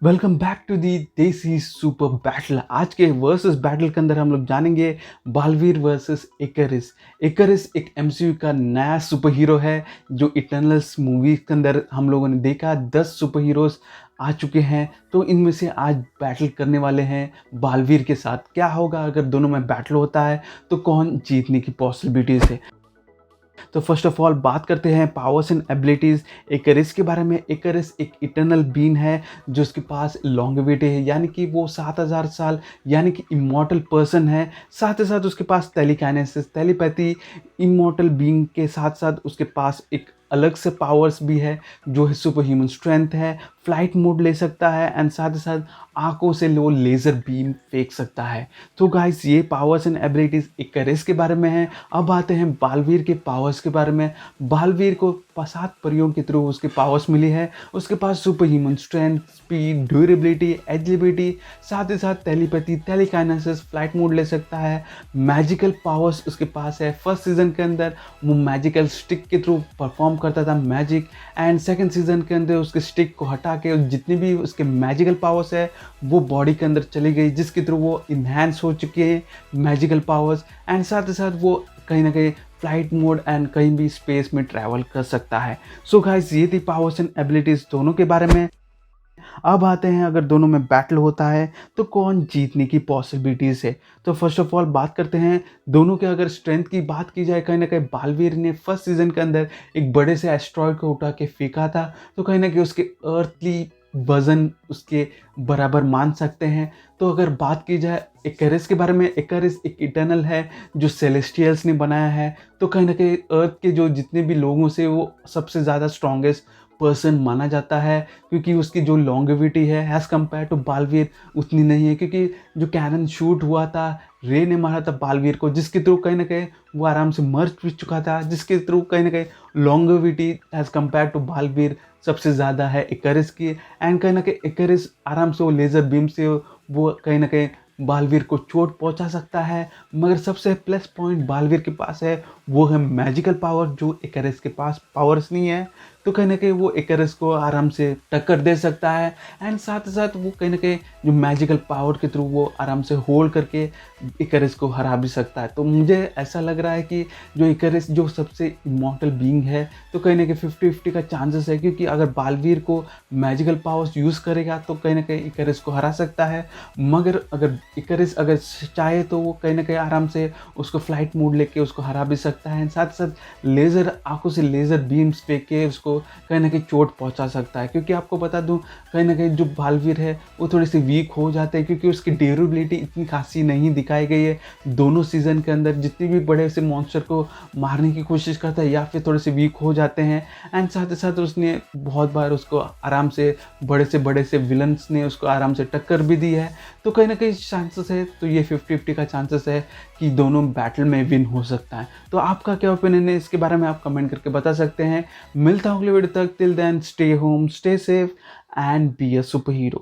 Welcome back to the देसी super battle. आज के वर्सेस बैटल के अंदर हम लोग जानेंगे बालवीर वर्सेस इकरिस। इकरिस एक एमसीयू का नया सुपर हीरो है जो इटर्नल्स मूवी के अंदर हम लोगों ने देखा 10 सुपर हीरोज आ चुके हैं। तो इनमें से आज बैटल करने वाले हैं बालवीर के साथ। क्या होगा अगर दोनों में बैटल होता है तो कौन जीतने की पॉसिबिलिटीज है। तो फर्स्ट ऑफ ऑल बात करते हैं पावर्स एंड एबिलिटीज़ इकरिस के बारे में। इकरिस एक इटर्नल बीन है जो उसके पास लॉन्गेविटी है, यानी कि वो 7000 साल यानी कि इमॉर्टल पर्सन है। साथ ही साथ उसके पास टेलीकाइनेसिस टेलीपैथी इमॉर्टल बीइंग के साथ साथ उसके पास एक अलग से पावर्स भी है जो है सुपर ह्यूमन स्ट्रेंथ है, फ्लाइट मोड ले सकता है एंड साथ ही साथ आंखों से वो लेज़र बीम फेंक सकता है। तो गाइस ये पावर्स एंड एबिलिटीज़ इकरिस के बारे में है। अब आते हैं बालवीर के पावर्स के बारे में। बालवीर को 7 परियों के थ्रू उसके पावर्स मिली है। उसके पास super human strength, speed, durability, agility, साथ ही साथ टेलीपैथी, टेलीकाइनेसिस, फ्लाइट मोड ले सकता है। मैजिकल पावर्स उसके पास है। फर्स्ट सीजन के अंदर वो मैजिकल स्टिक के थ्रू परफॉर्म करता था मैजिक, एंड सेकंड सीजन के अंदर उसके स्टिक को हटा के जितनी भी उसके मैजिकल पावर्स है वो बॉडी के अंदर चली गई, जिसके थ्रू वो इन्हांस हो चुके हैं मैजिकल पावर्स। एंड साथ ही साथ वो कहीं ना कहीं फ्लाइट मोड एंड कहीं भी स्पेस में ट्रैवल कर सकता है। सो गाइस ये थी पावर्स एंड एबिलिटीज दोनों के बारे में। अब आते हैं अगर दोनों में बैटल होता है तो कौन जीतने की पॉसिबिलिटीज है। तो फर्स्ट ऑफ ऑल बात करते हैं दोनों के। अगर स्ट्रेंथ की बात की जाए, कहीं ना कहीं बालवीर ने फर्स्ट सीजन के अंदर एक बड़े से एस्ट्रॉयड को उठा के फेंका था, तो कहीं ना कहीं उसके अर्थली वजन उसके बराबर मान सकते हैं। तो अगर बात की जाए इकरिस के बारे में, इकरिस एक इटर्नल है जो सेलेस्टियल्स ने बनाया है। तो कहीं ना कहीं अर्थ के जो जितने भी लोगों से वो सबसे ज़्यादा स्ट्रॉन्गेस्ट पर्सन माना जाता है, क्योंकि उसकी जो लॉन्गेविटी है एज़ कम्पेयर टू बालवीर उतनी नहीं है। क्योंकि जो कैनन शूट हुआ था, रे ने मारा था बालवीर को, जिसके थ्रू कहीं ना कहीं वो आराम से मर भी चुका था, जिसके थ्रू कहीं ना कहीं longevity as compare to Baalveer सबसे ज़्यादा है इकरिस की। एंड कहीं ना कहीं इकरिस आराम से वो लेज़र बीम से वो कहीं ना कहीं बालवीर को चोट पहुंचा सकता है। मगर सबसे प्लस पॉइंट बालवीर के पास है वो है मैजिकल पावर, जो इकरिस के पास पावर्स नहीं है। तो कहीं ना कहीं वो इकरिस को आराम से टक्कर दे सकता है। एंड साथ ही साथ वो कहीं ना कहीं जो मैजिकल पावर के थ्रू वो आराम से होल्ड करके इकरिस को हरा भी सकता है। तो मुझे ऐसा लग रहा है कि जो इकरिस जो सबसे इमॉर्टल बीइंग है, तो कहीं ना कहीं 50-50 का चांसेस है। क्योंकि अगर बालवीर को मैजिकल पावर्स यूज़ करेगा तो कहीं ना कहीं इकरिस को हरा सकता है। मगर अगर इकरिस अगर चाहे तो वो कहीं ना कहीं आराम से उसको फ्लाइट मोड लेके उसको हरा भी सकता है। साथ ही साथ लेज़र आंखों से लेज़र बीम्स फेंक के उसको कहीं ना कहीं चोट पहुंचा सकता है। क्योंकि आपको बता दूं कहीं ना कहीं जो बालवीर है वो थोड़ी सी वीक हो जाते हैं, क्योंकि उसकी ड्यूरेबिलिटी इतनी खासी नहीं दिखाई गई है। दोनों सीजन के अंदर जितने भी बड़े से मॉन्स्टर को मारने की कोशिश करता है या फिर थोड़े से वीक हो जाते हैं। एंड साथ ही साथ उसने बहुत बार उसको आराम से बड़े से विलन्स ने उसको आराम से टक्कर भी दी है। तो कहीं ना कहीं चांसेस है, तो ये 50-50 का चांसेस है कि दोनों बैटल में विन हो सकता है। तो आपका क्या ओपिनियन है इसके बारे में, आप कमेंट करके बता सकते हैं। मिलता हूँ अगले वीडियो तक। Till then stay home, stay safe and be a super hero.